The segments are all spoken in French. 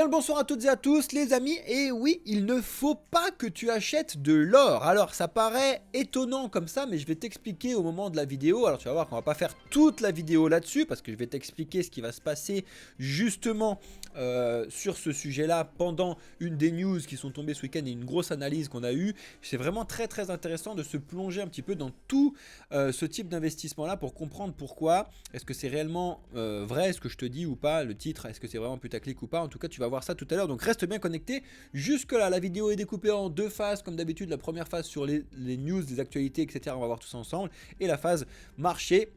Bien le bonsoir à toutes et à tous les amis, et oui, il ne faut pas que tu achètes de l'or. Alors ça paraît étonnant comme ça, mais je vais t'expliquer au moment de la vidéo. Alors tu vas voir qu'on va pas faire toute la vidéo là-dessus, parce que je vais t'expliquer ce qui va se passer justement sur ce sujet-là pendant une des news qui sont tombées ce week-end et une grosse analyse qu'on a eue. C'est vraiment très intéressant de se plonger un petit peu dans tout ce type d'investissement-là pour comprendre pourquoi. Est-ce que c'est réellement vrai ce que je te dis ou pas, le titre, est-ce que c'est vraiment putaclic ou pas. En tout cas, tu vas voir ça tout à l'heure, donc reste bien connecté. Jusque là, la vidéo est découpée en deux phases, comme d'habitude. La première phase sur les news, les actualités, etc. On va voir tout ça ensemble. Et la phase marché,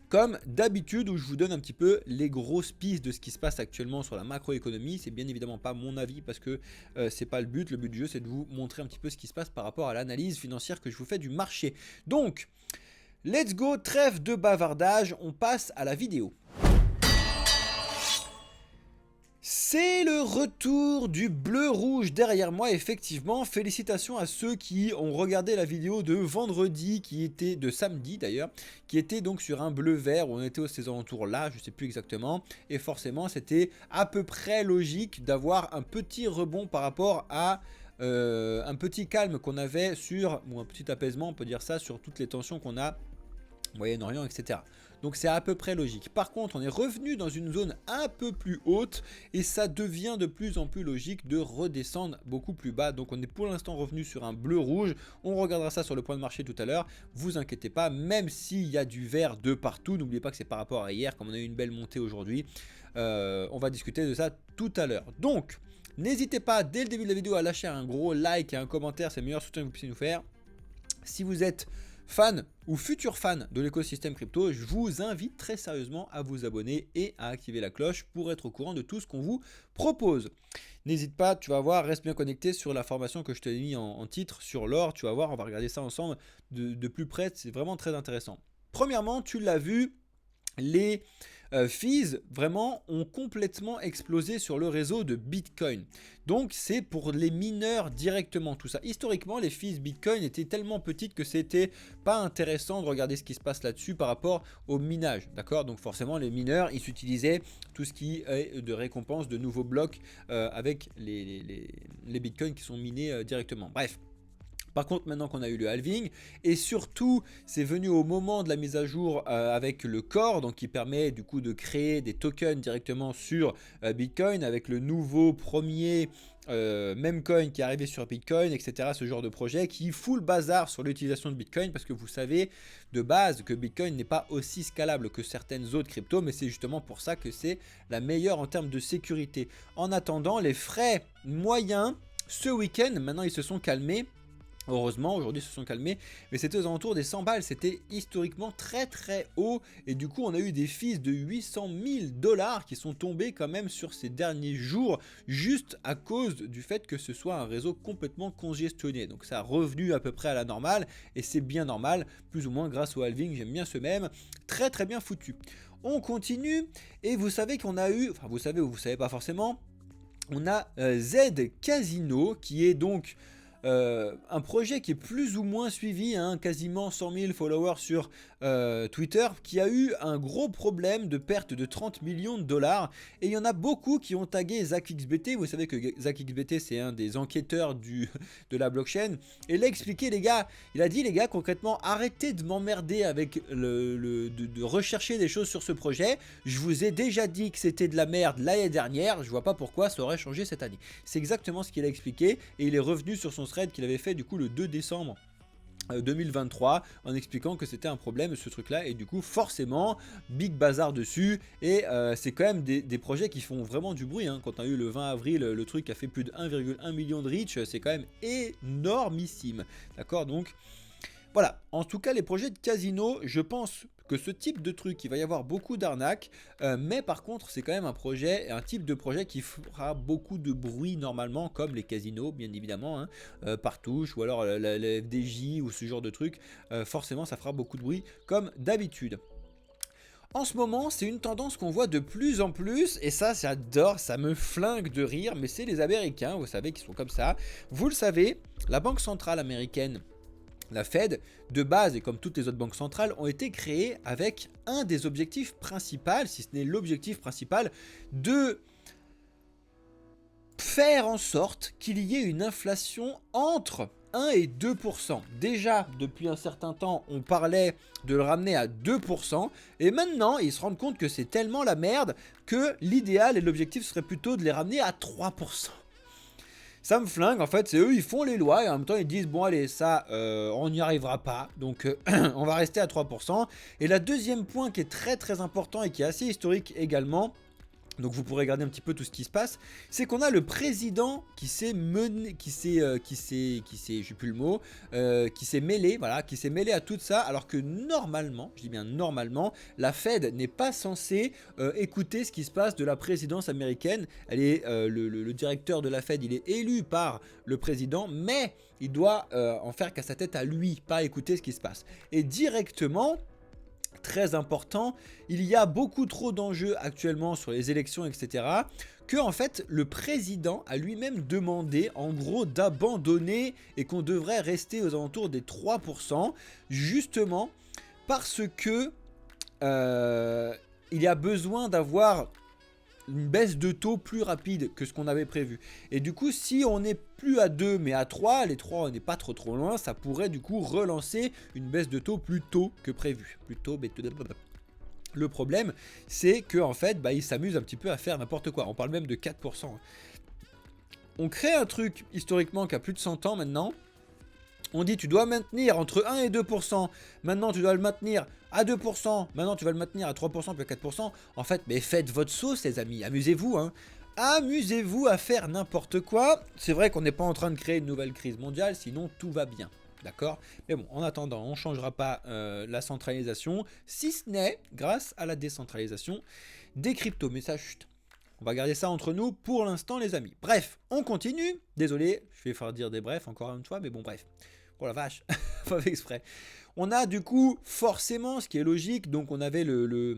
comme d'habitude, où je vous donne un petit peu les grosses pistes de ce qui se passe actuellement sur la macroéconomie. C'est bien évidemment pas mon avis parce que c'est pas le but. Le but du jeu, c'est de vous montrer un petit peu ce qui se passe par rapport à l'analyse financière que je vous fais du marché. Donc, let's go, trêve de bavardage, on passe à la vidéo. C'est le retour du bleu-rouge derrière moi, effectivement. Félicitations à ceux qui ont regardé la vidéo de vendredi, de samedi d'ailleurs, qui était donc sur un bleu-vert, où on était aux ces alentours là, je sais plus exactement. Et forcément, c'était à peu près logique d'avoir un petit rebond par rapport à un petit calme qu'on avait sur, ou un petit apaisement, on peut dire ça, sur toutes les tensions qu'on a Moyen-Orient, etc. Donc c'est à peu près logique. Par contre, on est revenu dans une zone un peu plus haute et ça devient de plus en plus logique de redescendre beaucoup plus bas. Donc on est pour l'instant revenu sur un bleu-rouge. On regardera ça sur le point de marché tout à l'heure. Vous inquiétez pas, même s'il y a du vert de partout, n'oubliez pas que c'est par rapport à hier, comme on a eu une belle montée aujourd'hui. On va discuter de ça tout à l'heure. Donc, n'hésitez pas dès le début de la vidéo à lâcher un gros like et un commentaire. C'est le meilleur soutien que vous puissiez nous faire. Si vous êtes fan ou futur fan de l'écosystème crypto, je vous invite très sérieusement à vous abonner et à activer la cloche pour être au courant de tout ce qu'on vous propose. N'hésite pas, tu vas voir, reste bien connecté sur la formation que je t'ai mis en titre sur l'or. Tu vas voir, on va regarder ça ensemble de plus près, c'est vraiment très intéressant. Premièrement, tu l'as vu, les fees vraiment ont complètement explosé sur le réseau de Bitcoin. Donc c'est pour les mineurs directement tout ça. Historiquement, les fees Bitcoin étaient tellement petites que c'était pas intéressant de regarder ce qui se passe là-dessus par rapport au minage. D'accord? Donc forcément, les mineurs, ils utilisaient tout ce qui est de récompense de nouveaux blocs avec les Bitcoins qui sont minés directement. Bref. Par contre, maintenant qu'on a eu le halving, et surtout, c'est venu au moment de la mise à jour avec le core, donc qui permet du coup de créer des tokens directement sur Bitcoin, avec le nouveau premier Memecoin qui est arrivé sur Bitcoin, etc. Ce genre de projet qui fout le bazar sur l'utilisation de Bitcoin, parce que vous savez de base que Bitcoin n'est pas aussi scalable que certaines autres cryptos, mais c'est justement pour ça que c'est la meilleure en termes de sécurité. En attendant, les frais moyens, ce week-end, maintenant ils se sont calmés. Heureusement, aujourd'hui ils se sont calmés, mais c'était aux alentours des 100 balles, c'était historiquement très haut, et du coup on a eu des fees de 800 000 $ qui sont tombés quand même sur ces derniers jours, juste à cause du fait que ce soit un réseau complètement congestionné. Donc ça a revenu à peu près à la normale, et c'est bien normal, plus ou moins grâce au halving, j'aime bien ce même, très bien foutu. On continue, et vous savez qu'on a eu, enfin vous savez ou vous savez pas forcément, on a Z Casino qui est donc un projet qui est plus ou moins suivi, hein, quasiment 100 000 followers sur Twitter, qui a eu un gros problème de perte de 30 millions de $, et il y en a beaucoup qui ont tagué ZachXBT. Vous savez que ZachXBT c'est un des enquêteurs de la blockchain, et il a expliqué, les gars, il a dit, les gars, concrètement, arrêtez de m'emmerder avec de rechercher des choses sur ce projet. Je vous ai déjà dit que c'était de la merde l'année dernière, je vois pas pourquoi ça aurait changé cette année. C'est exactement ce qu'il a expliqué, et il est revenu sur son thread qu'il avait fait du coup le 2 décembre 2023 en expliquant que c'était un problème ce truc là, et du coup forcément big bazar dessus, et c'est quand même des projets qui font vraiment du bruit, hein. Quand on a eu le 20 avril le truc a fait plus de 1,1 million de reach, c'est quand même énormissime, d'accord? Donc voilà, en tout cas les projets de casino, je pense que ce type de truc, il va y avoir beaucoup d'arnaques, mais par contre c'est quand même un type de projet qui fera beaucoup de bruit normalement, comme les casinos bien évidemment, hein, par touche, ou alors la FDJ ou ce genre de truc, forcément ça fera beaucoup de bruit comme d'habitude. En ce moment, c'est une tendance qu'on voit de plus en plus, et ça j'adore, ça me flingue de rire, mais c'est les Américains, vous savez, qui sont comme ça. Vous le savez, la banque centrale américaine, la Fed, de base, et comme toutes les autres banques centrales, ont été créées avec un des objectifs principaux, si ce n'est l'objectif principal, de faire en sorte qu'il y ait une inflation entre 1 et 2%. Déjà, depuis un certain temps, on parlait de le ramener à 2%, et maintenant, ils se rendent compte que c'est tellement la merde que l'idéal et l'objectif serait plutôt de les ramener à 3%. Ça me flingue, en fait, c'est eux, ils font les lois, et en même temps, ils disent, bon allez, ça, on n'y arrivera pas, donc on va rester à 3%. Et la deuxième point qui est très très important et qui est assez historique également, donc vous pourrez regarder un petit peu tout ce qui se passe, c'est qu'on a le président qui s'est mené, j'ai plus le mot, qui s'est mêlé, voilà, qui s'est mêlé à tout ça, alors que normalement, je dis bien normalement, la Fed n'est pas censée écouter ce qui se passe de la présidence américaine. Elle est, le directeur de la Fed, il est élu par le président, mais il doit en faire qu'à sa tête à lui, pas écouter ce qui se passe. Et directement, très important, il y a beaucoup trop d'enjeux actuellement sur les élections, etc., que en fait le président a lui-même demandé en gros d'abandonner et qu'on devrait rester aux alentours des 3%, justement parce que il y a besoin d'avoir une baisse de taux plus rapide que ce qu'on avait prévu. Et du coup, si on n'est plus à 2 mais à 3, les 3 on n'est pas trop loin, ça pourrait du coup relancer une baisse de taux plus tôt que prévu. Le problème, c'est que en fait, ils s'amusent un petit peu à faire n'importe quoi. On parle même de 4%. On crée un truc historiquement qui a plus de 100 ans maintenant. On dit tu dois maintenir entre 1 et 2%, maintenant tu dois le maintenir à 2%, maintenant tu vas le maintenir à 3% puis à 4%. En fait, mais faites votre sauce les amis, amusez-vous hein. Amusez-vous à faire n'importe quoi. C'est vrai qu'on n'est pas en train de créer une nouvelle crise mondiale, sinon tout va bien. D'accord? Mais bon, en attendant, on ne changera pas la centralisation, si ce n'est grâce à la décentralisation des cryptos. Mais ça, chut, on va garder ça entre nous pour l'instant les amis. Bref, on continue. Désolé, je vais faire dire des brefs encore une fois, mais bon bref. Oh la vache, pas fait exprès. On a du coup forcément, ce qui est logique, donc on avait le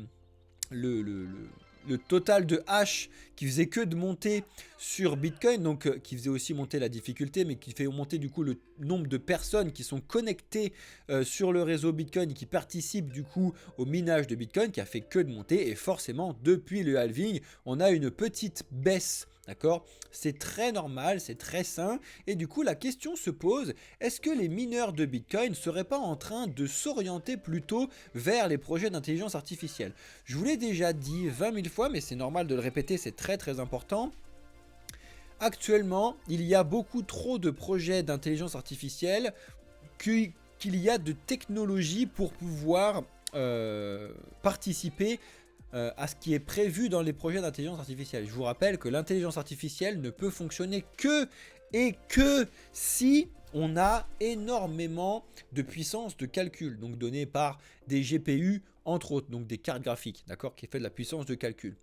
total de hash qui faisait que de monter sur Bitcoin, donc qui faisait aussi monter la difficulté, mais qui fait monter du coup le nombre de personnes qui sont connectées sur le réseau Bitcoin et qui participent du coup au minage de Bitcoin, qui a fait que de monter, et forcément depuis le halving, on a une petite baisse. D'accord? C'est très normal, c'est très sain, et du coup la question se pose, est-ce que les mineurs de Bitcoin ne seraient pas en train de s'orienter plutôt vers les projets d'intelligence artificielle? Je vous l'ai déjà dit 20 000 fois, mais c'est normal de le répéter, c'est très très important. Actuellement, il y a beaucoup trop de projets d'intelligence artificielle qu'il y a de technologies pour pouvoir participer à ce qui est prévu dans les projets d'intelligence artificielle. Je vous rappelle que l'intelligence artificielle ne peut fonctionner que si on a énormément de puissance de calcul, donc donnée par des GPU entre autres, donc des cartes graphiques, d'accord, qui fait de la puissance de calcul.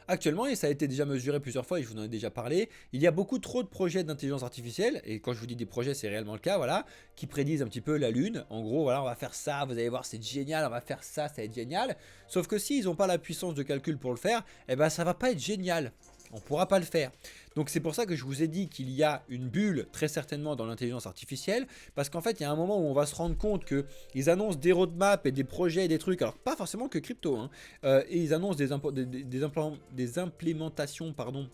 Actuellement, et ça a été déjà mesuré plusieurs fois et je vous en ai déjà parlé, il y a beaucoup trop de projets d'intelligence artificielle, et quand je vous dis des projets, c'est réellement le cas, voilà, qui prédisent un petit peu la Lune. En gros, voilà, on va faire ça, vous allez voir, c'est génial, on va faire ça, ça va être génial. Sauf que s'ils n'ont pas la puissance de calcul pour le faire, eh ben ça va pas être génial. On ne pourra pas le faire. Donc c'est pour ça que je vous ai dit qu'il y a une bulle très certainement dans l'intelligence artificielle, parce qu'en fait il y a un moment où on va se rendre compte qu'ils annoncent des roadmaps et des projets et des trucs, alors pas forcément que crypto, hein, et ils annoncent des implémentations, pardon,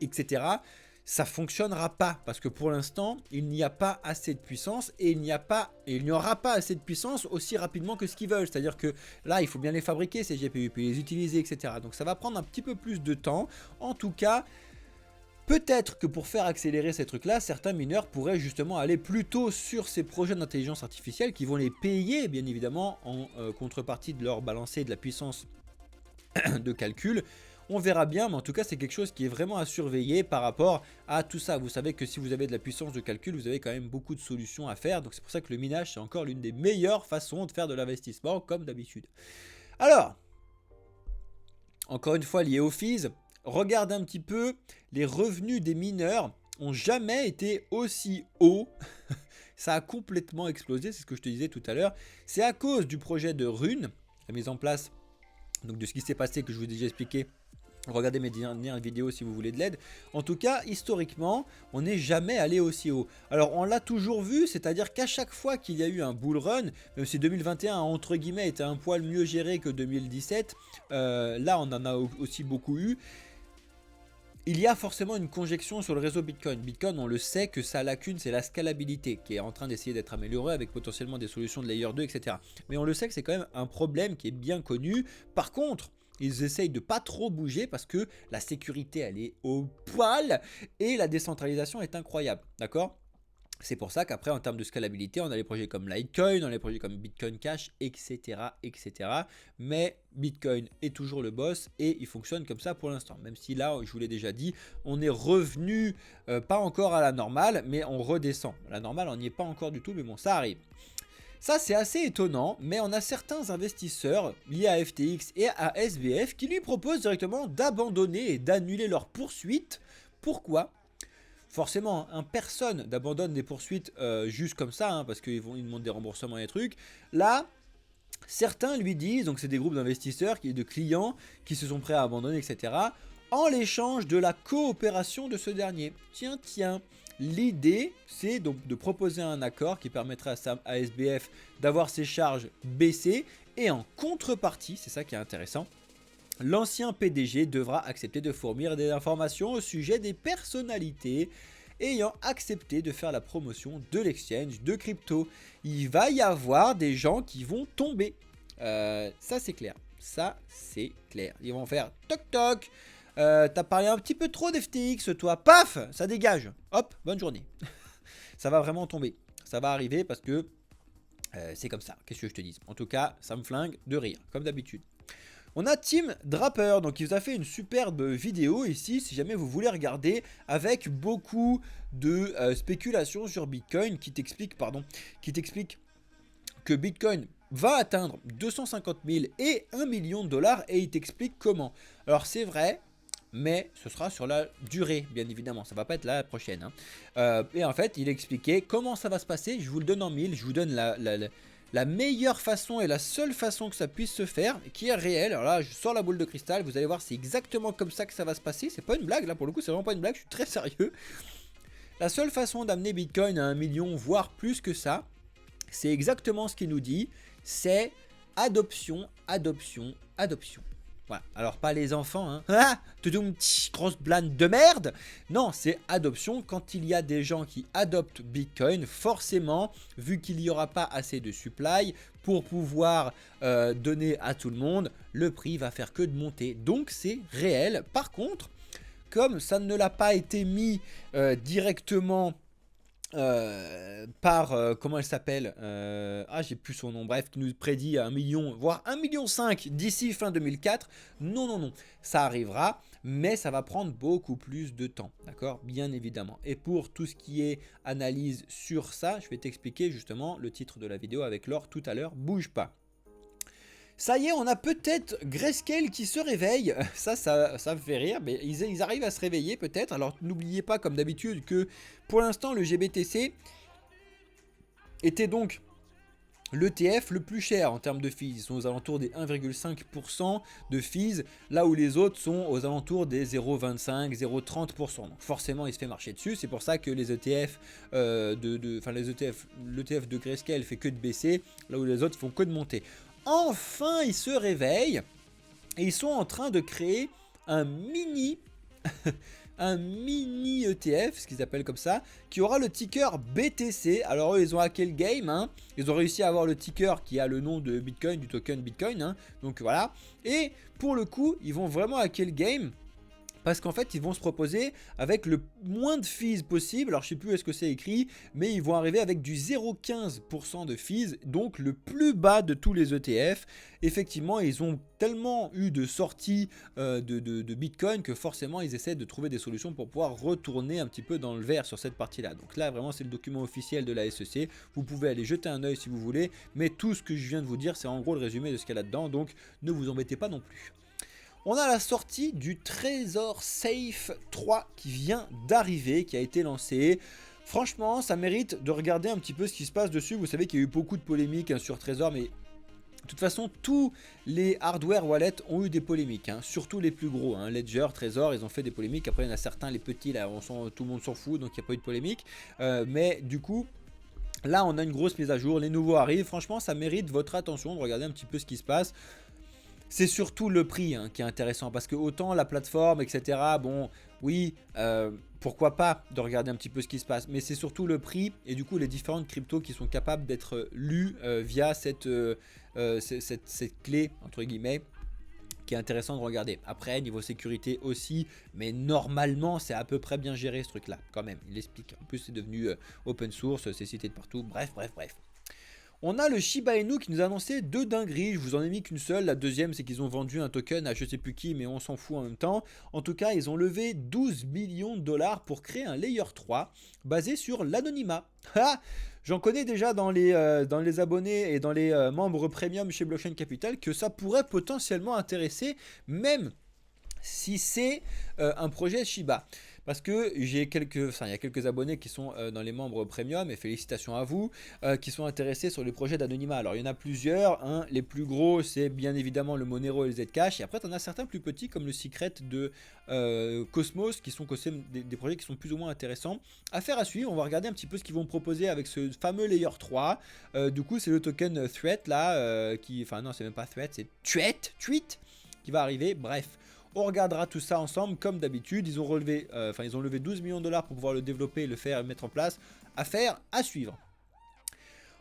etc. Ça fonctionnera pas, parce que pour l'instant il n'y a pas assez de puissance, et il n'y aura pas assez de puissance aussi rapidement que ce qu'ils veulent. C'est à dire que là il faut bien les fabriquer ces GPU, puis les utiliser, etc. Donc ça va prendre un petit peu plus de temps. En tout cas, peut-être que pour faire accélérer ces trucs-là, certains mineurs pourraient justement aller plutôt sur ces projets d'intelligence artificielle qui vont les payer, bien évidemment, en contrepartie de leur balancer de la puissance de calcul. On verra bien, mais en tout cas, c'est quelque chose qui est vraiment à surveiller par rapport à tout ça. Vous savez que si vous avez de la puissance de calcul, vous avez quand même beaucoup de solutions à faire. Donc c'est pour ça que le minage, c'est encore l'une des meilleures façons de faire de l'investissement, comme d'habitude. Alors, encore une fois lié au fees, regarde un petit peu, les revenus des mineurs ont jamais été aussi hauts. Ça a complètement explosé, c'est ce que je te disais tout à l'heure. C'est à cause du projet de Rune, la mise en place donc de ce qui s'est passé que je vous ai déjà expliqué. Regardez mes dernières vidéos si vous voulez de l'aide. En tout cas, historiquement, on n'est jamais allé aussi haut. Alors, on l'a toujours vu, c'est-à-dire qu'à chaque fois qu'il y a eu un bull run, même si 2021, entre guillemets, était un poil mieux géré que 2017, là, on en a aussi beaucoup eu. il y a forcément une conjonction sur le réseau Bitcoin. Bitcoin, on le sait que sa lacune, c'est la scalabilité, qui est en train d'essayer d'être améliorée avec potentiellement des solutions de layer 2, etc. Mais on le sait que c'est quand même un problème qui est bien connu. Par contre, ils essayent de pas trop bouger parce que la sécurité, elle est au poil et la décentralisation est incroyable, d'accord ? C'est pour ça qu'après, en termes de scalabilité, on a les projets comme Litecoin, on a les projets comme Bitcoin Cash, etc., etc. Mais Bitcoin est toujours le boss et il fonctionne comme ça pour l'instant. Même si là, je vous l'ai déjà dit, on est revenu, pas encore à la normale, mais on redescend. La normale, on n'y est pas encore du tout, mais bon, ça arrive. Ça, c'est assez étonnant, mais on a certains investisseurs liés à FTX et à SBF qui lui proposent directement d'abandonner et d'annuler leurs poursuites. Pourquoi ? Forcément, personne n'abandonne des poursuites juste comme ça, hein, parce qu'ils demandent des remboursements et des trucs. Là, certains lui disent, donc c'est des groupes d'investisseurs, de clients qui se sont prêts à abandonner, etc., en l'échange de la coopération de ce dernier. Tiens, l'idée, c'est donc de proposer un accord qui permettrait à SBF d'avoir ses charges baissées, et en contrepartie, c'est ça qui est intéressant, l'ancien PDG devra accepter de fournir des informations au sujet des personnalités ayant accepté de faire la promotion de l'exchange de crypto. Il va y avoir des gens qui vont tomber. Ça c'est clair. Ça c'est clair. Ils vont faire toc toc. T'as parlé un petit peu trop d'FTX toi. Paf, ça dégage. Hop, bonne journée. Ça va vraiment tomber. Ça va arriver parce que c'est comme ça. Qu'est-ce que je te dis ? En tout cas, ça me flingue de rire, comme d'habitude. On a Tim Draper, donc il vous a fait une superbe vidéo ici, si jamais vous voulez regarder, avec beaucoup de spéculations sur Bitcoin qui t'explique que Bitcoin va atteindre 250 000 et 1 million de dollars et il t'explique comment. Alors c'est vrai, mais ce sera sur la durée, bien évidemment, ça va pas être la prochaine. Hein. Et en fait, il expliquait comment ça va se passer, je vous le donne en mille, je vous donne la meilleure façon et la seule façon que ça puisse se faire, qui est réelle. Alors là, je sors la boule de cristal, vous allez voir, c'est exactement comme ça que ça va se passer. C'est pas une blague, là, pour le coup, c'est vraiment pas une blague, je suis très sérieux. La seule façon d'amener Bitcoin à 1 million, voire plus que ça, c'est exactement ce qu'il nous dit, c'est adoption, adoption, adoption. Voilà. Alors pas les enfants, hein. Ah, grosse blinde de merde. Non, c'est adoption. Quand il y a des gens qui adoptent Bitcoin, forcément, vu qu'il n'y aura pas assez de supply pour pouvoir donner à tout le monde, le prix va faire que de monter. Donc c'est réel. Par contre, comme ça ne l'a pas été mis directement par comment elle s'appelle, j'ai plus son nom, bref, qui nous prédit 1 million voire 1,5 million d'ici fin 2004. Non, ça arrivera, mais ça va prendre beaucoup plus de temps, d'accord, bien évidemment. Et pour tout ce qui est analyse sur ça, je vais t'expliquer justement le titre de la vidéo avec Laure tout à l'heure. Bouge pas. Ça y est, on a peut-être Grayscale qui se réveille. Ça me fait rire, mais ils arrivent à se réveiller peut-être. Alors n'oubliez pas, comme d'habitude, que pour l'instant, le GBTC était donc l'ETF le plus cher en termes de fees. Ils sont aux alentours des 1,5% de fees, là où les autres sont aux alentours des 0,25, 0,30%. Donc forcément, il se fait marcher dessus. C'est pour ça que les ETF, l'ETF de Grayscale fait que de baisser, là où les autres font que de monter. Enfin, ils se réveillent et ils sont en train de créer un mini ETF, ce qu'ils appellent comme ça, qui aura le ticker BTC. Alors eux, ils ont hacké le game, hein. Ils ont réussi à avoir le ticker qui a le nom de Bitcoin, du token Bitcoin, hein. Donc voilà. Et pour le coup, ils vont vraiment hacker le game. Parce qu'en fait, ils vont se proposer avec le moins de fees possible. Alors, je ne sais plus où est-ce que c'est écrit, mais ils vont arriver avec du 0,15% de fees, donc le plus bas de tous les ETF. Effectivement, ils ont tellement eu de sorties de Bitcoin que forcément, ils essaient de trouver des solutions pour pouvoir retourner un petit peu dans le vert sur cette partie-là. Donc là, vraiment, c'est le document officiel de la SEC. Vous pouvez aller jeter un œil si vous voulez, mais tout ce que je viens de vous dire, c'est en gros le résumé de ce qu'il y a là-dedans. Donc, ne vous embêtez pas non plus. On a la sortie du Trésor Safe 3 qui vient d'arriver, qui a été lancé. Franchement, ça mérite de regarder un petit peu ce qui se passe dessus. Vous savez qu'il y a eu beaucoup de polémiques sur Trésor, mais de toute façon, tous les hardware wallets ont eu des polémiques, hein, surtout les plus gros. Hein. Ledger, Trésor, ils ont fait des polémiques. Après, il y en a certains, les petits, là, tout le monde s'en fout, donc il n'y a pas eu de polémique. Mais du coup, là, on a une grosse mise à jour. Les nouveaux arrivent. Franchement, ça mérite votre attention de regarder un petit peu ce qui se passe. C'est surtout le prix qui est intéressant parce que autant la plateforme, etc., bon, oui, pourquoi pas de regarder un petit peu ce qui se passe, mais c'est surtout le prix et du coup les différentes cryptos qui sont capables d'être lues via cette clé, entre guillemets, qui est intéressant de regarder. Après, niveau sécurité aussi, mais normalement, c'est à peu près bien géré ce truc-là, quand même. Il explique. En plus, c'est devenu open source, c'est cité de partout. Bref, bref, bref. On a le Shiba Inu qui nous a annoncé deux dingueries, je vous en ai mis qu'une seule, la deuxième c'est qu'ils ont vendu un token à je sais plus qui mais on s'en fout en même temps. En tout cas ils ont levé 12 millions de dollars pour créer un layer 3 basé sur l'anonymat. J'en connais déjà dans les abonnés et dans les membres premium chez Blockchain Capital que ça pourrait potentiellement intéresser même si c'est un projet Shiba. Parce que il y a quelques abonnés qui sont dans les membres premium, et félicitations à vous, qui sont intéressés sur les projets d'anonymat. Alors il y en a plusieurs, hein. Les plus gros c'est bien évidemment le Monero et le Zcash, et après tu en as certains plus petits comme le Secret de Cosmos, qui sont des projets qui sont plus ou moins intéressants. Affaire à suivre, on va regarder un petit peu ce qu'ils vont proposer avec ce fameux Layer 3. Du coup c'est le token Threat là, enfin non c'est même pas Threat, c'est Tweet qui va arriver, bref. On regardera tout ça ensemble comme d'habitude. Ils ont levé 12 millions de dollars pour pouvoir le développer, le faire et le mettre en place. Affaire à suivre.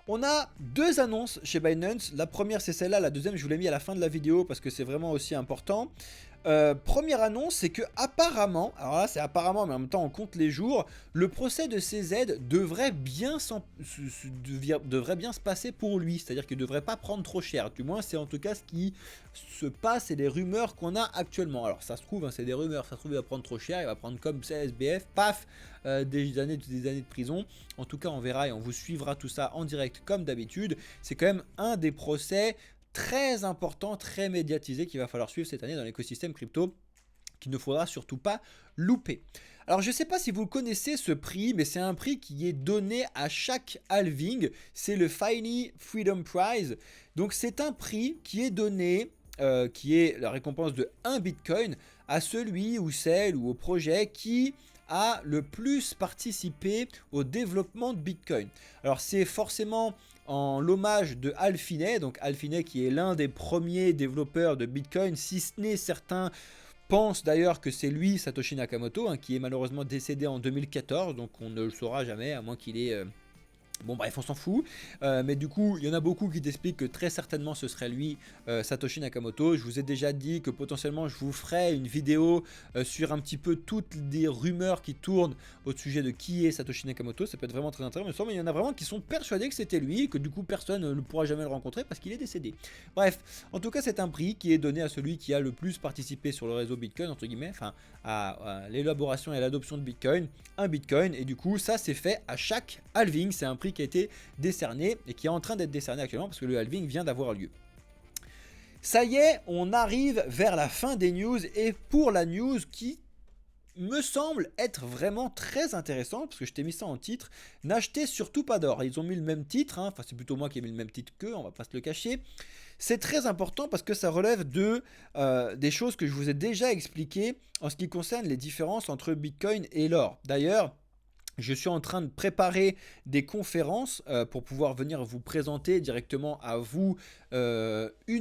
On a deux annonces chez Binance. La première c'est celle-là, la deuxième je vous l'ai mis à la fin de la vidéo parce que c'est vraiment aussi important. Première annonce, c'est que apparemment, alors là c'est apparemment mais en même temps on compte les jours, le procès de CZ devrait bien se passer pour lui, c'est-à-dire qu'il ne devrait pas prendre trop cher, du moins c'est en tout cas ce qui se passe et les rumeurs qu'on a actuellement. Alors ça se trouve, hein, c'est des rumeurs, ça se trouve il va prendre trop cher, il va prendre comme CSBF, paf, des années de prison. En tout cas on verra et on vous suivra tout ça en direct comme d'habitude. C'est quand même un des procès très important, très médiatisé qu'il va falloir suivre cette année dans l'écosystème crypto, qu'il ne faudra surtout pas louper. Alors je ne sais pas si vous connaissez ce prix, mais c'est un prix qui est donné à chaque halving, c'est le Finey Freedom Prize. Donc c'est un prix qui est donné, qui est la récompense de 1 Bitcoin à celui ou celle ou au projet qui a le plus participé au développement de Bitcoin. Alors c'est forcément en l'hommage de Hal Finney, donc Hal Finney qui est l'un des premiers développeurs de Bitcoin, si ce n'est certains pensent d'ailleurs que c'est lui, Satoshi Nakamoto, hein, qui est malheureusement décédé en 2014, donc on ne le saura jamais, à moins qu'il ait... Bon bref, on s'en fout, mais du coup, il y en a beaucoup qui t'expliquent que très certainement ce serait lui, Satoshi Nakamoto. Je vous ai déjà dit que potentiellement je vous ferai une vidéo sur un petit peu toutes les rumeurs qui tournent au sujet de qui est Satoshi Nakamoto. Ça peut être vraiment très intéressant, mais il y en a vraiment qui sont persuadés que c'était lui, et que du coup personne ne pourra jamais le rencontrer parce qu'il est décédé. Bref, en tout cas c'est un prix qui est donné à celui qui a le plus participé sur le réseau Bitcoin, entre guillemets, enfin à l'élaboration et à l'adoption de Bitcoin, un Bitcoin, et du coup ça c'est fait à chaque halving. C'est un prix qui a été décerné et qui est en train d'être décerné actuellement parce que le halving vient d'avoir lieu. Ça y est, on arrive vers la fin des news, et pour la news qui me semble être vraiment très intéressante, parce que je t'ai mis ça en titre, n'achetez surtout pas d'or. Ils ont mis le même titre, hein. Enfin c'est plutôt moi qui ai mis le même titre qu'eux, on va pas se le cacher. C'est très important parce que ça relève de des choses que je vous ai déjà expliquées en ce qui concerne les différences entre Bitcoin et l'or. D'ailleurs, je suis en train de préparer des conférences pour pouvoir venir vous présenter directement à vous 1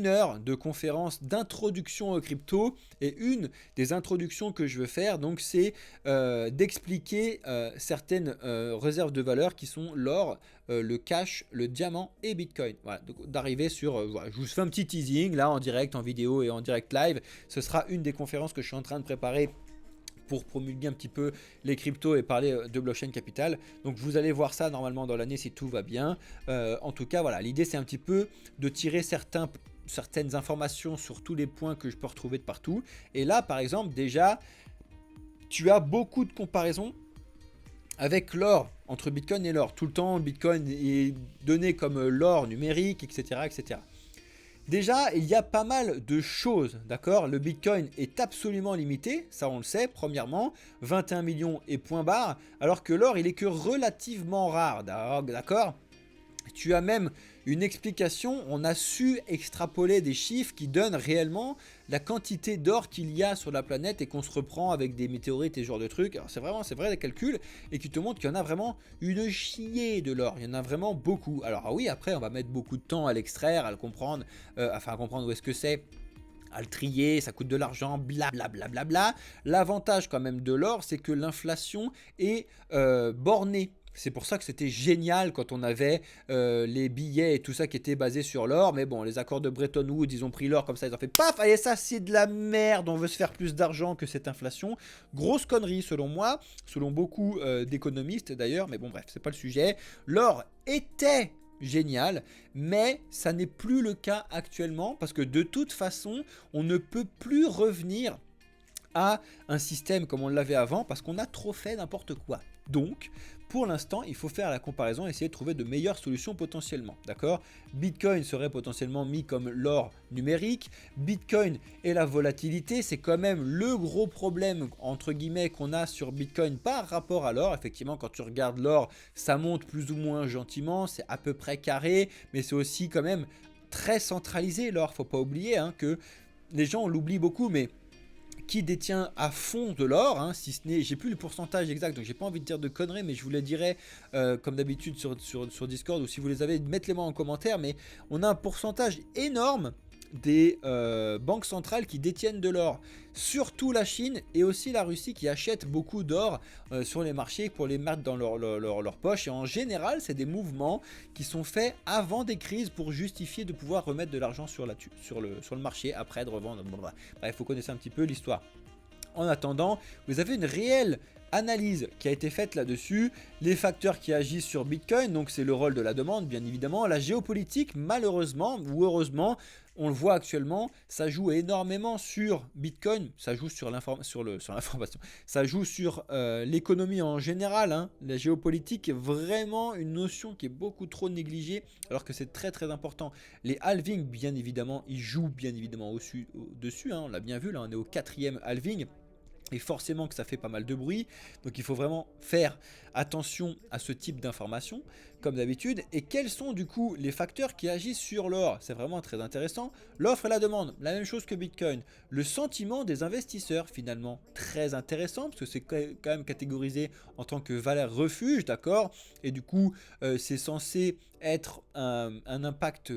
heure de conférence d'introduction aux crypto. Et une des introductions que je veux faire, donc, c'est d'expliquer certaines réserves de valeur qui sont l'or, le cash, le diamant et Bitcoin. Voilà, d'arriver sur... voilà, je vous fais un petit teasing là en direct, en vidéo et en direct live. Ce sera une des conférences que je suis en train de préparer pour promulguer un petit peu les cryptos et parler de blockchain capital. Donc vous allez voir ça normalement dans l'année si tout va bien. En tout cas voilà, l'idée c'est un petit peu de tirer certaines informations sur tous les points que je peux retrouver de partout. Et là par exemple déjà, tu as beaucoup de comparaisons avec l'or, entre Bitcoin et l'or. Tout le temps Bitcoin est donné comme l'or numérique, etc., etc. Déjà, il y a pas mal de choses, d'accord? Le Bitcoin est absolument limité, ça on le sait, premièrement, 21 millions et point barre, alors que l'or, il est que relativement rare, d'accord? Tu as même une explication, on a su extrapoler des chiffres qui donnent réellement la quantité d'or qu'il y a sur la planète et qu'on se reprend avec des météorites et ce genre de trucs. Alors c'est vrai des calculs et qui te montrent qu'il y en a vraiment une chier de l'or, il y en a vraiment beaucoup. Alors oui, après on va mettre beaucoup de temps à l'extraire, à le comprendre, à comprendre où est-ce que c'est, à le trier, ça coûte de l'argent, blablabla. Bla, bla, bla. L'avantage quand même de l'or, c'est que l'inflation est bornée. C'est pour ça que c'était génial quand on avait les billets et tout ça qui était basé sur l'or. Mais bon, les accords de Bretton Woods, ils ont pris l'or comme ça, ils ont fait paf, allez, ça c'est de la merde, on veut se faire plus d'argent que cette inflation. Grosse connerie selon moi, selon beaucoup d'économistes d'ailleurs, mais bon bref, c'est pas le sujet. L'or était génial, mais ça n'est plus le cas actuellement parce que de toute façon, on ne peut plus revenir à un système comme on l'avait avant parce qu'on a trop fait n'importe quoi. Donc, pour l'instant, il faut faire la comparaison et essayer de trouver de meilleures solutions potentiellement. D'accord ? Bitcoin serait potentiellement mis comme l'or numérique. Bitcoin et la volatilité, c'est quand même le gros problème entre guillemets qu'on a sur Bitcoin par rapport à l'or. Effectivement, quand tu regardes l'or, ça monte plus ou moins gentiment, c'est à peu près carré, mais c'est aussi quand même très centralisé l'or. Faut pas oublier que les gens l'oublient beaucoup, mais qui détient à fond de l'or, si ce n'est, j'ai plus le pourcentage exact, donc j'ai pas envie de dire de conneries, mais je vous les dirai comme d'habitude sur Discord, ou si vous les avez, mettez-les-moi en commentaire, mais on a un pourcentage énorme des banques centrales qui détiennent de l'or, surtout la Chine et aussi la Russie qui achètent beaucoup d'or sur les marchés pour les mettre dans leur poche, et en général c'est des mouvements qui sont faits avant des crises pour justifier de pouvoir remettre de l'argent sur le marché après de revendre. Bref, il faut connaître un petit peu l'histoire. En attendant, vous avez une réelle analyse qui a été faite là-dessus, les facteurs qui agissent sur Bitcoin, donc c'est le rôle de la demande bien évidemment, la géopolitique malheureusement ou heureusement, on le voit actuellement, ça joue énormément sur Bitcoin, ça joue sur l'information, ça joue sur l'économie en général, La géopolitique est vraiment une notion qui est beaucoup trop négligée, alors que c'est très très important. Les halvings, bien évidemment, ils jouent bien évidemment au-dessus, on l'a bien vu, là on est au 4e halving. Et forcément que ça fait pas mal de bruit, donc il faut vraiment faire attention à ce type d'informations, comme d'habitude. Et quels sont du coup les facteurs qui agissent sur l'or? C'est vraiment très intéressant. L'offre et la demande, la même chose que Bitcoin. Le sentiment des investisseurs, finalement, très intéressant, parce que c'est quand même catégorisé en tant que valeur refuge, d'accord? Et du coup, c'est censé être un impact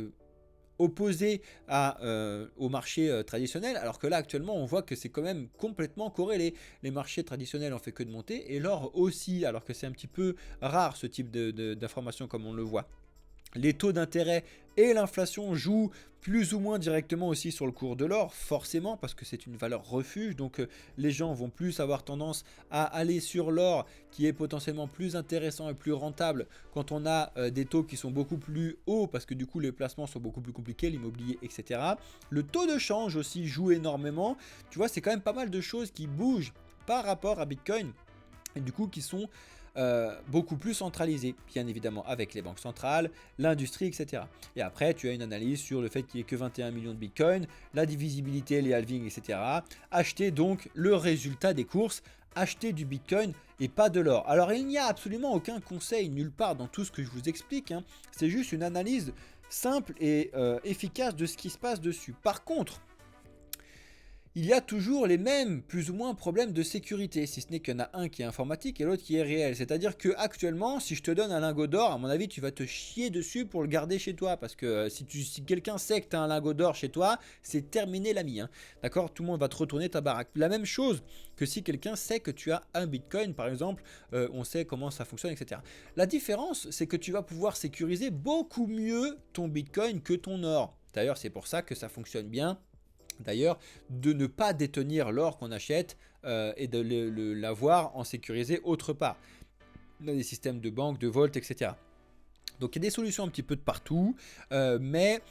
opposé au marché traditionnel, alors que là actuellement on voit que c'est quand même complètement corrélé. Les marchés traditionnels ont fait que de monter et l'or aussi, alors que c'est un petit peu rare ce type d'information comme on le voit. Les taux d'intérêt et l'inflation jouent plus ou moins directement aussi sur le cours de l'or, forcément, parce que c'est une valeur refuge, donc les gens vont plus avoir tendance à aller sur l'or, qui est potentiellement plus intéressant et plus rentable quand on a des taux qui sont beaucoup plus hauts, parce que du coup les placements sont beaucoup plus compliqués, l'immobilier, etc. Le taux de change aussi joue énormément, tu vois, c'est quand même pas mal de choses qui bougent par rapport à Bitcoin, et du coup qui sont beaucoup plus centralisé, bien évidemment avec les banques centrales, l'industrie, etc. Et après, tu as une analyse sur le fait qu'il n'y ait que 21 millions de bitcoins, la divisibilité, les halvings, etc. Acheter donc le résultat des courses, acheter du bitcoin et pas de l'or. Alors, il n'y a absolument aucun conseil nulle part dans tout ce que je vous explique, c'est juste une analyse simple et efficace de ce qui se passe dessus. Par contre, il y a toujours les mêmes, plus ou moins, problèmes de sécurité, si ce n'est qu'il y en a un qui est informatique et l'autre qui est réel. C'est-à-dire que actuellement, si je te donne un lingot d'or, à mon avis, tu vas te chier dessus pour le garder chez toi. Parce que si quelqu'un sait que tu as un lingot d'or chez toi, c'est terminé l'ami. D'accord? Tout le monde va te retourner ta baraque. La même chose que si quelqu'un sait que tu as un bitcoin, par exemple, on sait comment ça fonctionne, etc. La différence, c'est que tu vas pouvoir sécuriser beaucoup mieux ton bitcoin que ton or. D'ailleurs, c'est pour ça que ça fonctionne bien. D'ailleurs, de ne pas détenir l'or qu'on achète et de l'avoir en sécurisé autre part. Dans des systèmes de banque, de Volt, etc. Donc il y a des solutions un petit peu de partout, mais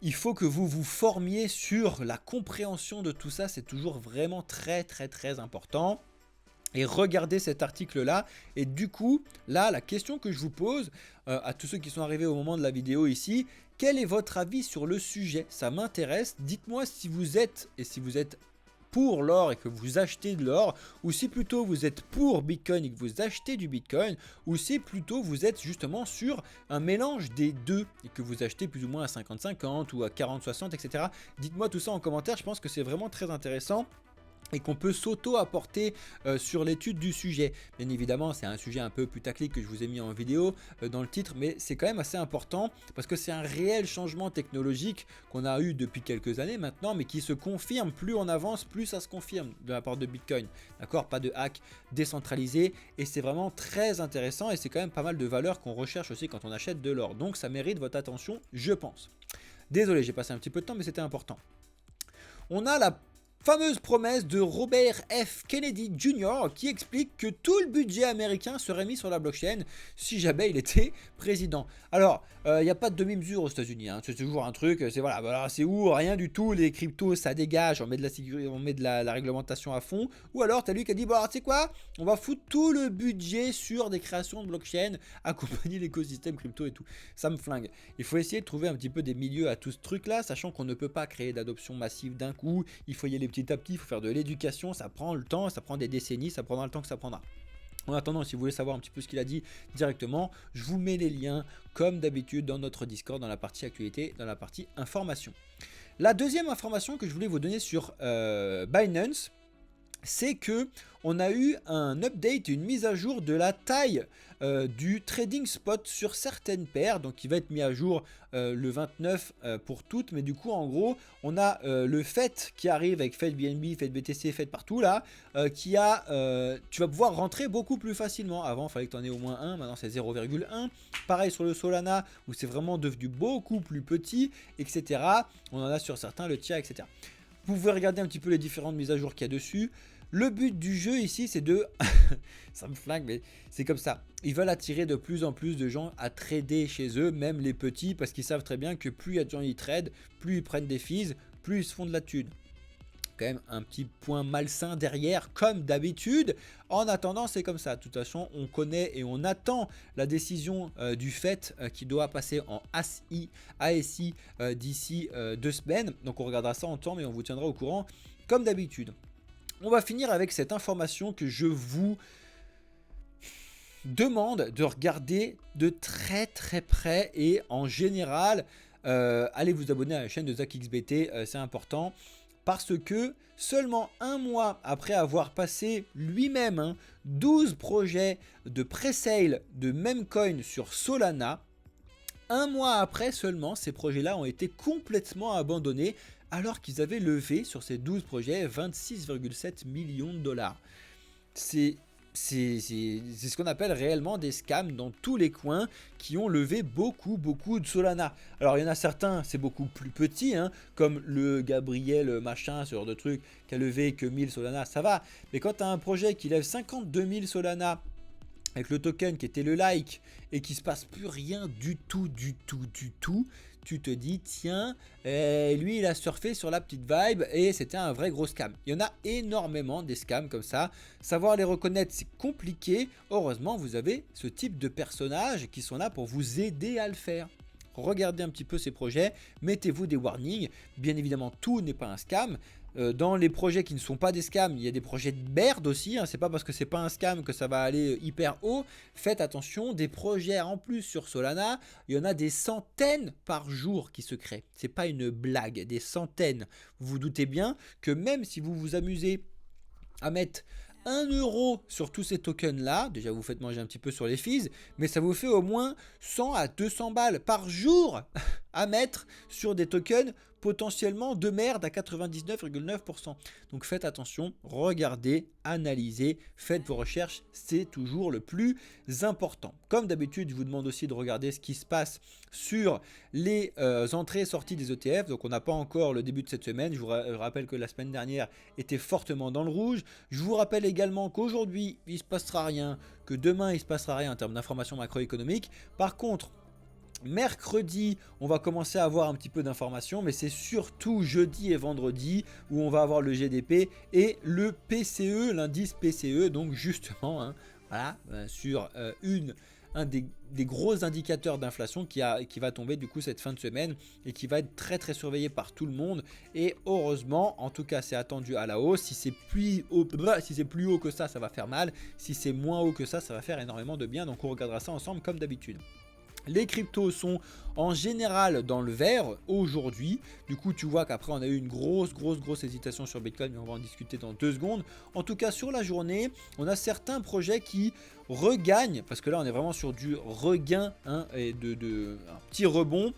il faut que vous vous formiez sur la compréhension de tout ça. C'est toujours vraiment très très très important. Et regardez cet article-là. Et du coup, là, la question que je vous pose à tous ceux qui sont arrivés au moment de la vidéo ici, quel est votre avis sur le sujet? Ça m'intéresse. Dites-moi si vous êtes pour l'or et que vous achetez de l'or, ou si plutôt vous êtes pour Bitcoin et que vous achetez du Bitcoin, ou si plutôt vous êtes justement sur un mélange des deux et que vous achetez plus ou moins à 50-50 ou à 40-60, etc. Dites-moi tout ça en commentaire. Je pense que c'est vraiment très intéressant. et qu'on peut s'auto-apporter sur l'étude du sujet. Bien évidemment, c'est un sujet un peu putaclic que je vous ai mis en vidéo dans le titre, mais c'est quand même assez important parce que c'est un réel changement technologique qu'on a eu depuis quelques années maintenant, mais qui se confirme. Plus on avance, plus ça se confirme de la part de Bitcoin. D'accord? Pas de hack décentralisé, et c'est vraiment très intéressant, et c'est quand même pas mal de valeurs qu'on recherche aussi quand on achète de l'or. Donc ça mérite votre attention, je pense. Désolé, j'ai passé un petit peu de temps, mais c'était important. On a la fameuse promesse de Robert F. Kennedy Jr. qui explique que tout le budget américain serait mis sur la blockchain si jamais il était président. Alors, il n'y a pas de demi-mesure aux États-Unis, hein. C'est toujours un truc, c'est voilà, bah, c'est où rien du tout, les cryptos ça dégage, on met de la sécurité, on met de la réglementation à fond. Ou alors, tu as lui qui a dit, bon, tu sais quoi, on va foutre tout le budget sur des créations de blockchain, accompagner l'écosystème crypto et tout. Ça me flingue. Il faut essayer de trouver un petit peu des milieux à tout ce truc-là, sachant qu'on ne peut pas créer d'adoption massive d'un coup. Il faut y aller petit à petit, il faut faire de l'éducation, ça prend le temps, ça prend des décennies, ça prendra le temps que ça prendra. En attendant, si vous voulez savoir un petit peu ce qu'il a dit directement, je vous mets les liens comme d'habitude dans notre Discord, dans la partie actualité, dans la partie information. La deuxième information que je voulais vous donner sur Binance, c'est que on a eu un update, une mise à jour de la taille du trading spot sur certaines paires, donc il va être mis à jour le 29 pour toutes, mais du coup en gros on a le FET qui arrive avec FET BNB, FET BTC, FET partout là, tu vas pouvoir rentrer beaucoup plus facilement. Avant il fallait que tu en aies au moins un, maintenant c'est 0,1. Pareil sur le Solana où c'est vraiment devenu beaucoup plus petit, etc. On en a sur certains le TIA, etc. Vous pouvez regarder un petit peu les différentes mises à jour qu'il y a dessus. Le but du jeu ici, c'est de... ça me flingue, mais c'est comme ça. Ils veulent attirer de plus en plus de gens à trader chez eux, même les petits, parce qu'ils savent très bien que plus il y a de gens qui tradent, plus ils prennent des fees, plus ils se font de la thune. Quand même un petit point malsain derrière, comme d'habitude. En attendant, c'est comme ça. De toute façon, on connaît et on attend la décision du FET qui doit passer en ASI d'ici 2 semaines. Donc on regardera ça en temps, mais on vous tiendra au courant comme d'habitude. On va finir avec cette information que je vous demande de regarder de très très près, et en général, allez vous abonner à la chaîne de ZachXBT, c'est important. Parce que seulement un mois après avoir passé lui-même 12 projets de pré-sale de Memcoin sur Solana, un mois après seulement, ces projets-là ont été complètement abandonnés alors qu'ils avaient levé sur ces 12 projets 26,7 millions de dollars. C'est ce qu'on appelle réellement des scams dans tous les coins qui ont levé beaucoup de Solana. Alors il y en a certains, c'est beaucoup plus petit, comme le Gabriel machin, ce genre de truc qui a levé que 1000 Solana, ça va. Mais quand tu as un projet qui lève 52 000 Solana avec le token qui était le like et qui se passe plus rien du tout, tu te dis tiens, lui il a surfé sur la petite vibe et c'était un vrai gros scam. Il y en a énormément des scams comme ça. Savoir les reconnaître c'est compliqué. Heureusement vous avez ce type de personnages qui sont là pour vous aider à le faire. Regardez un petit peu ces projets, mettez-vous des warnings. Bien évidemment tout n'est pas un scam. Dans les projets qui ne sont pas des scams, il y a des projets de merde aussi, c'est pas parce que c'est pas un scam que ça va aller hyper haut. Faites attention, des projets en plus sur Solana, il y en a des centaines par jour qui se créent. C'est pas une blague, des centaines. Vous vous doutez bien que même si vous vous amusez à mettre 1 euro sur tous ces tokens là, déjà vous faites manger un petit peu sur les fees, mais ça vous fait au moins 100 à 200 balles par jour à mettre sur des tokens potentiellement de merde à 99,9%. Donc faites attention, regardez, analysez, faites vos recherches, c'est toujours le plus important. Comme d'habitude, je vous demande aussi de regarder ce qui se passe sur les entrées et sorties des ETF. Donc on n'a pas encore le début de cette semaine. Je vous rappelle que la semaine dernière était fortement dans le rouge. Je vous rappelle également qu'aujourd'hui, il ne se passera rien, que demain, il ne se passera rien en termes d'informations macroéconomiques. Par contre, mercredi, on va commencer à avoir un petit peu d'informations, mais c'est surtout jeudi et vendredi où on va avoir le GDP et le PCE, l'indice PCE, donc justement, voilà, sur un des gros indicateurs d'inflation qui va tomber du coup cette fin de semaine et qui va être très très surveillé par tout le monde. Et heureusement, en tout cas, c'est attendu à la hausse. Si c'est plus haut que ça va faire mal. Si c'est moins haut que ça va faire énormément de bien. Donc on regardera ça ensemble comme d'habitude. Les cryptos sont en général dans le vert aujourd'hui. Du coup, tu vois qu'après, on a eu une grosse hésitation sur Bitcoin, mais on va en discuter dans 2 secondes. En tout cas, sur la journée, on a certains projets qui regagnent, parce que là, on est vraiment sur du regain hein, et un petit rebond.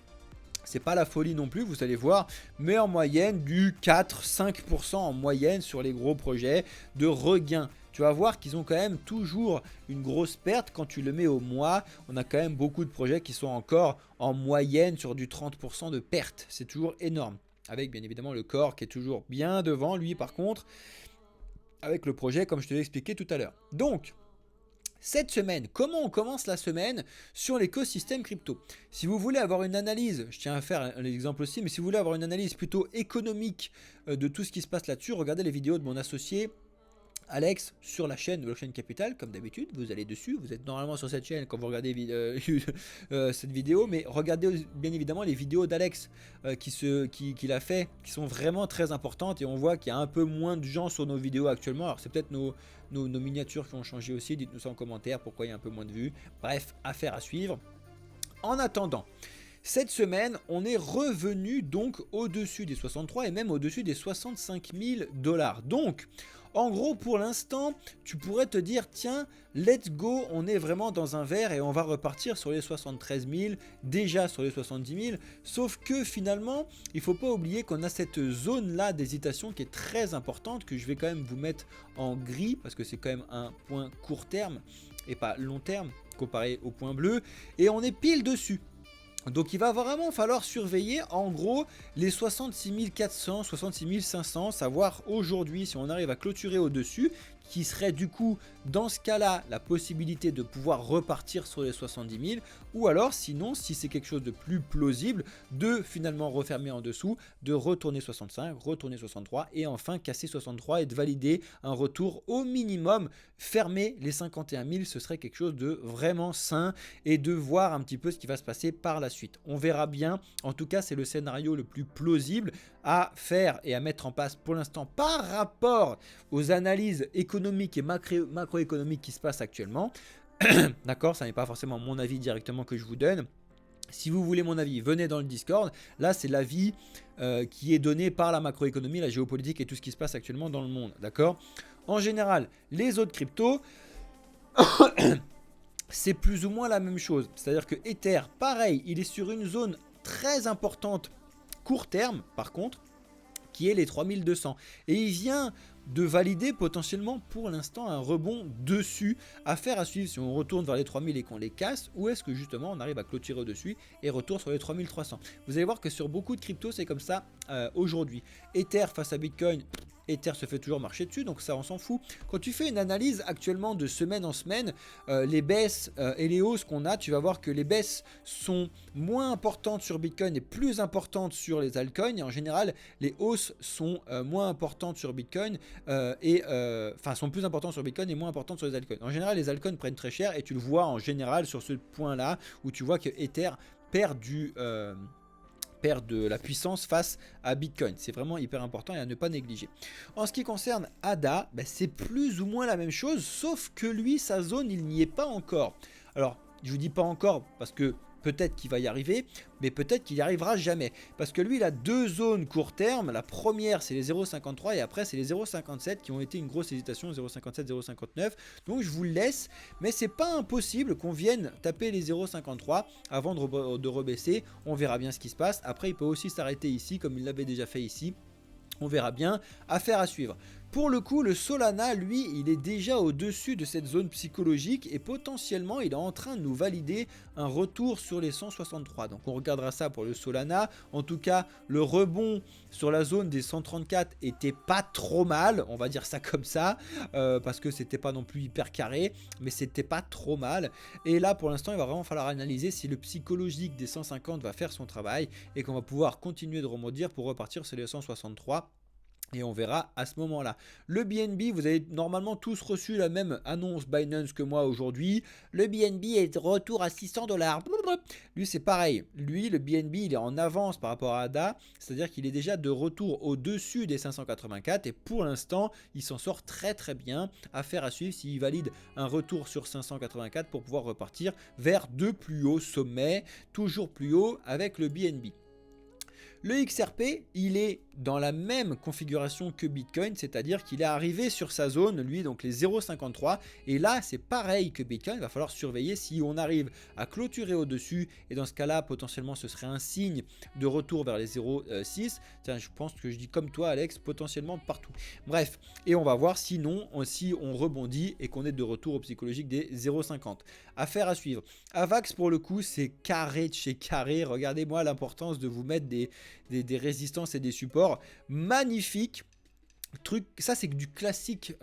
C'est pas la folie non plus, vous allez voir, mais en moyenne du 4-5% en moyenne sur les gros projets de regain. Tu vas voir qu'ils ont quand même toujours une grosse perte quand tu le mets au mois. On a quand même beaucoup de projets qui sont encore en moyenne sur du 30% de perte. C'est toujours énorme. Avec bien évidemment le corps qui est toujours bien devant lui par contre. Avec le projet comme je te l'ai expliqué tout à l'heure. Donc, cette semaine, comment on commence la semaine sur l'écosystème crypto? Si vous voulez avoir une analyse, je tiens à faire l'exemple aussi, mais si vous voulez avoir une analyse plutôt économique de tout ce qui se passe là-dessus, regardez les vidéos de mon associé Alex sur la chaîne Blockchain Capital, comme d'habitude, vous allez dessus, vous êtes normalement sur cette chaîne quand vous regardez cette vidéo, mais regardez bien évidemment les vidéos d'Alex qu'il a fait, qui sont vraiment très importantes et on voit qu'il y a un peu moins de gens sur nos vidéos actuellement, alors c'est peut-être nos miniatures qui ont changé aussi, dites-nous ça en commentaire, pourquoi il y a un peu moins de vues, bref, affaire à suivre. En attendant, cette semaine, on est revenu donc au-dessus des 63 et même au-dessus des 65 000 $. Donc, en gros, pour l'instant, tu pourrais te dire, tiens, let's go, on est vraiment dans un vert et on va repartir sur les 73 000, déjà sur les 70 000. Sauf que finalement, il ne faut pas oublier qu'on a cette zone-là d'hésitation qui est très importante, que je vais quand même vous mettre en gris, parce que c'est quand même un point court terme et pas long terme, comparé au point bleu. Et on est pile dessus. Donc il va vraiment falloir surveiller en gros les 66 400, 66 500, savoir aujourd'hui si on arrive à clôturer au-dessus, qui serait du coup dans ce cas-là la possibilité de pouvoir repartir sur les 70 000, ou alors sinon si c'est quelque chose de plus plausible, de finalement refermer en dessous, de retourner 65, retourner 63 et enfin casser 63 et de valider un retour au minimum, fermer les 51 000, ce serait quelque chose de vraiment sain et de voir un petit peu ce qui va se passer par la suite. On verra bien, en tout cas c'est le scénario le plus plausible à faire et à mettre en place pour l'instant par rapport aux analyses économiques et macroéconomiques qui se passent actuellement. D'accord, ça n'est pas forcément mon avis directement que je vous donne. Si vous voulez mon avis, venez dans le Discord. Là, c'est l'avis qui est donné par la macroéconomie, la géopolitique et tout ce qui se passe actuellement dans le monde. D'accord? En général, les autres cryptos, c'est plus ou moins la même chose. C'est-à-dire que Ether, pareil, il est sur une zone très importante court terme, par contre, qui est les 3200. Et il vient de valider potentiellement pour l'instant un rebond dessus. Affaire à suivre si on retourne vers les 3000 et qu'on les casse, ou est-ce que justement on arrive à clôturer au-dessus et retour sur les 3300. Vous allez voir que sur beaucoup de cryptos c'est comme ça aujourd'hui. Ether face à Bitcoin, Ether se fait toujours marcher dessus, donc ça on s'en fout. Quand tu fais une analyse actuellement de semaine en semaine, les baisses et les hausses qu'on a, tu vas voir que les baisses sont moins importantes sur Bitcoin et plus importantes sur les altcoins. Et en général, les hausses sont moins importantes sur Bitcoin sont plus importantes sur Bitcoin et moins importantes sur les altcoins. En général, les altcoins prennent très cher et tu le vois en général sur ce point-là où tu vois que Ether perd de la puissance face à Bitcoin. C'est vraiment hyper important et à ne pas négliger. En ce qui concerne ADA, c'est plus ou moins la même chose, sauf que lui, sa zone, il n'y est pas encore. Alors, je vous dis pas encore parce que peut-être qu'il va y arriver, mais peut-être qu'il n'y arrivera jamais. Parce que lui, il a deux zones court terme. La première, c'est les 0,53 et après, c'est les 0,57 qui ont été une grosse hésitation, 0,57, 0,59. Donc, je vous le laisse, mais c'est pas impossible qu'on vienne taper les 0,53 avant de rebaisser. On verra bien ce qui se passe. Après, il peut aussi s'arrêter ici, comme il l'avait déjà fait ici. On verra bien, affaire à suivre. Pour le coup, le Solana, lui, il est déjà au-dessus de cette zone psychologique et potentiellement, il est en train de nous valider un retour sur les 163. Donc, on regardera ça pour le Solana. En tout cas, le rebond sur la zone des 134 était pas trop mal, on va dire ça comme ça, parce que c'était pas non plus hyper carré, mais c'était pas trop mal. Et là, pour l'instant, il va vraiment falloir analyser si le psychologique des 150 va faire son travail et qu'on va pouvoir continuer de rebondir pour repartir sur les 163. Et on verra à ce moment-là. Le BNB, vous avez normalement tous reçu la même annonce Binance que moi aujourd'hui. Le BNB est de retour à 600 dollars. Lui, c'est pareil. Lui, le BNB, il est en avance par rapport à ADA. C'est-à-dire qu'il est déjà de retour au-dessus des 584. Et pour l'instant, il s'en sort très très bien. Affaire à suivre s'il valide un retour sur 584 pour pouvoir repartir vers de plus hauts sommets. Toujours plus haut avec le BNB. Le XRP, il est dans la même configuration que Bitcoin, c'est-à-dire qu'il est arrivé sur sa zone, lui, donc les 0,53. Et là, c'est pareil que Bitcoin, il va falloir surveiller si on arrive à clôturer au-dessus. Et dans ce cas-là, potentiellement, ce serait un signe de retour vers les 0,6. Tiens, je pense que je dis comme toi, Alex, potentiellement partout. Bref, et on va voir sinon, si on rebondit et qu'on est de retour au psychologique des 0,50. Affaire à suivre. Avax, pour le coup, c'est carré de chez carré. Regardez-moi l'importance de vous mettre des résistances et des supports magnifiques. Truc, ça c'est du classique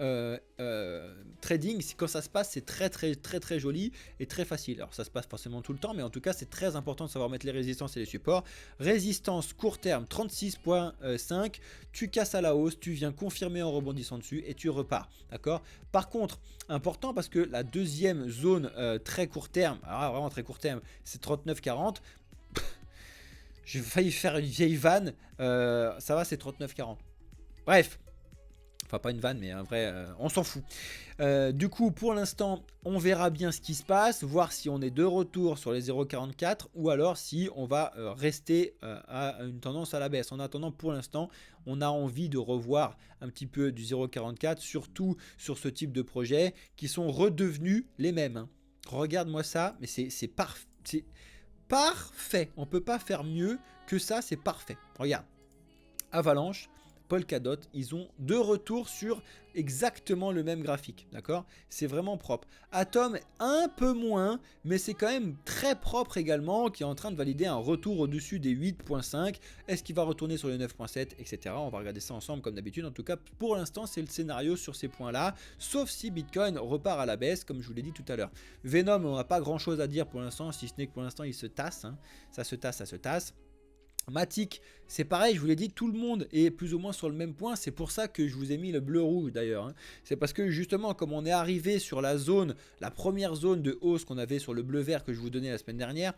trading. Quand ça se passe, c'est très joli et très facile. Alors ça se passe forcément tout le temps, mais en tout cas c'est très important de savoir mettre les résistances et les supports. Résistance court terme 36.5, tu casses à la hausse, tu viens confirmer en rebondissant dessus et tu repars. D'accord. Par contre, important parce que la deuxième zone très court terme, alors vraiment très court terme, c'est 39,40. J'ai failli faire une vieille vanne. Ça va, c'est 39,40. Bref. Enfin, pas une vanne, mais un vrai... on s'en fout. Du coup, pour l'instant, on verra bien ce qui se passe. Voir si on est de retour sur les 0,44 ou alors si on va rester à une tendance à la baisse. En attendant, pour l'instant, on a envie de revoir un petit peu du 0,44. Surtout sur ce type de projets qui sont redevenus les mêmes. Hein. Regarde-moi ça, mais c'est parfait. Parfait, on peut pas faire mieux que ça, c'est parfait. Regarde, Avalanche, Polkadot, ils ont de retour sur exactement le même graphique, d'accord? C'est vraiment propre. Atom, un peu moins, mais c'est quand même très propre également, qui est en train de valider un retour au-dessus des 8.5. Est-ce qu'il va retourner sur les 9.7, etc. On va regarder ça ensemble comme d'habitude. En tout cas, pour l'instant, c'est le scénario sur ces points-là, sauf si Bitcoin repart à la baisse, comme je vous l'ai dit tout à l'heure. Venom, on n'a pas grand-chose à dire pour l'instant, si ce n'est que pour l'instant, il se tasse. Hein. Ça se tasse. Matic, c'est pareil, je vous l'ai dit, tout le monde est plus ou moins sur le même point. C'est pour ça que je vous ai mis le bleu-rouge d'ailleurs. Hein. C'est parce que justement, comme on est arrivé sur la zone, la première zone de hausse qu'on avait sur le bleu-vert que je vous donnais la semaine dernière,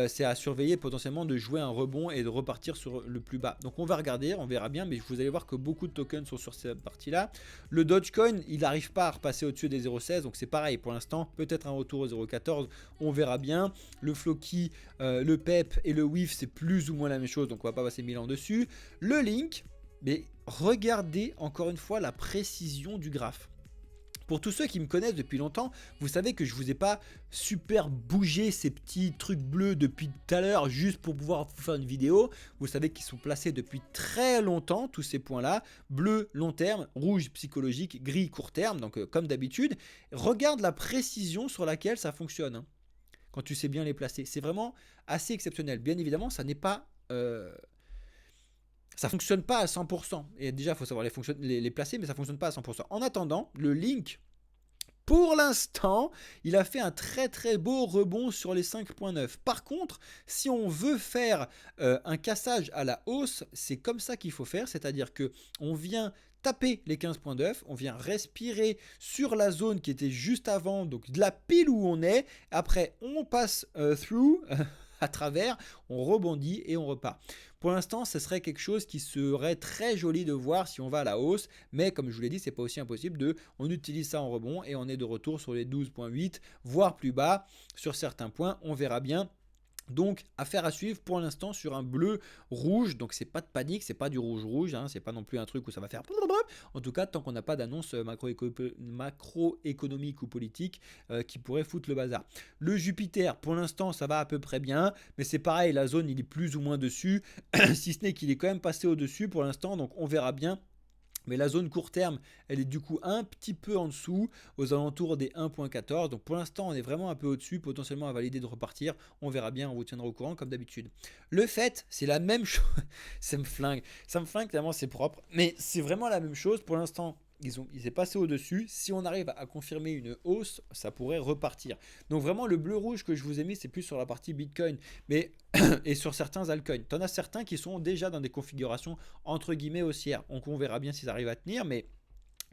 c'est à surveiller potentiellement de jouer un rebond et de repartir sur le plus bas. Donc on va regarder, on verra bien, mais vous allez voir que beaucoup de tokens sont sur cette partie-là. Le Dogecoin, il n'arrive pas à repasser au-dessus des 0,16, donc c'est pareil pour l'instant. Peut-être un retour au 0,14, on verra bien. Le Floki, le PEP et le WIF, c'est plus ou moins la même chose, donc on va pas passer 1000 ans dessus. Le Link, mais regardez encore une fois la précision du graphe. Pour tous ceux qui me connaissent depuis longtemps, vous savez que je vous ai pas super bougé ces petits trucs bleus depuis tout à l'heure juste pour pouvoir vous faire une vidéo. Vous savez qu'ils sont placés depuis très longtemps, tous ces points-là. Bleu, long terme, rouge, psychologique, gris, court terme, donc comme d'habitude. Regarde la précision sur laquelle ça fonctionne. Hein, quand tu sais bien les placer. C'est vraiment assez exceptionnel. Bien évidemment, ça n'est pas... ça fonctionne pas à 100%. Et déjà, il faut savoir les placer, mais ça fonctionne pas à 100%. En attendant, le Link, pour l'instant, il a fait un très beau rebond sur les 5.9. Par contre, si on veut faire un cassage à la hausse, c'est comme ça qu'il faut faire. C'est-à-dire que on vient taper les 15.9, on vient respirer sur la zone qui était juste avant, donc de la pile où on est. Après, on passe through... à travers, on rebondit et on repart. Pour l'instant, ce serait quelque chose qui serait très joli de voir si on va à la hausse, mais comme je vous l'ai dit, c'est pas aussi impossible on utilise ça en rebond et on est de retour sur les 12.8, voire plus bas sur certains points, on verra bien. Donc, affaire à suivre pour l'instant sur un bleu rouge. Donc, c'est pas de panique, c'est pas du rouge, hein, c'est pas non plus un truc où ça va faire. En tout cas, tant qu'on n'a pas d'annonce macroéconomique ou politique qui pourrait foutre le bazar. Le Jupiter, pour l'instant, ça va à peu près bien, mais c'est pareil, la zone il est plus ou moins dessus, si ce n'est qu'il est quand même passé au-dessus pour l'instant, donc on verra bien. Mais la zone court terme, elle est du coup un petit peu en dessous, aux alentours des 1.14. Donc pour l'instant, on est vraiment un peu au-dessus, potentiellement à valider de repartir. On verra bien, on vous tiendra au courant comme d'habitude. Le fait, c'est la même chose. Ça me flingue tellement c'est propre. Mais c'est vraiment la même chose. Pour l'instant, il s'est passé au-dessus. Si on arrive à confirmer une hausse, ça pourrait repartir. Donc vraiment, le bleu rouge que je vous ai mis, c'est plus sur la partie Bitcoin, mais et sur certains altcoins. T'en as certains qui sont déjà dans des configurations entre guillemets haussières. Donc on verra bien s'ils arrivent à tenir, mais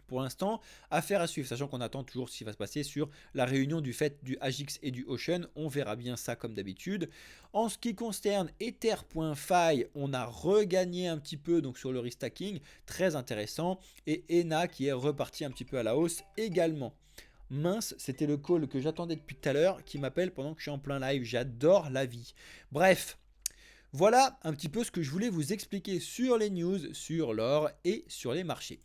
pour l'instant, affaire à suivre, sachant qu'on attend toujours ce qui va se passer sur la réunion du fait du AGX et du Ocean. On verra bien ça comme d'habitude. En ce qui concerne Ether.fi, on a regagné un petit peu donc sur le restacking, très intéressant. Et ENA qui est reparti un petit peu à la hausse également. Mince, c'était le call que j'attendais depuis tout à l'heure qui m'appelle pendant que je suis en plein live. J'adore la vie. Bref. Voilà un petit peu ce que je voulais vous expliquer sur les news, sur l'or et sur les marchés.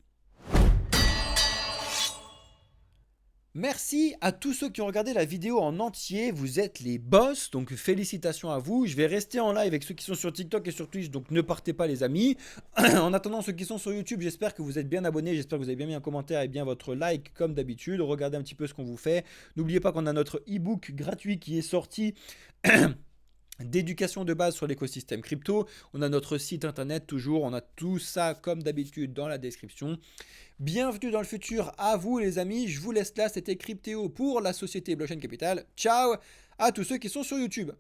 Merci à tous ceux qui ont regardé la vidéo en entier, vous êtes les boss, donc félicitations à vous. Je vais rester en live avec ceux qui sont sur TikTok et sur Twitch, donc ne partez pas les amis. En attendant, ceux qui sont sur YouTube, j'espère que vous êtes bien abonnés, j'espère que vous avez bien mis un commentaire et bien votre like comme d'habitude. Regardez un petit peu ce qu'on vous fait. N'oubliez pas qu'on a notre e-book gratuit qui est sorti. D'éducation de base sur l'écosystème crypto. On a notre site internet toujours, on a tout ça comme d'habitude dans la description. Bienvenue dans le futur à vous les amis, je vous laisse là, c'était Cryptéo pour la société Blockchain Capital. Ciao à tous ceux qui sont sur YouTube.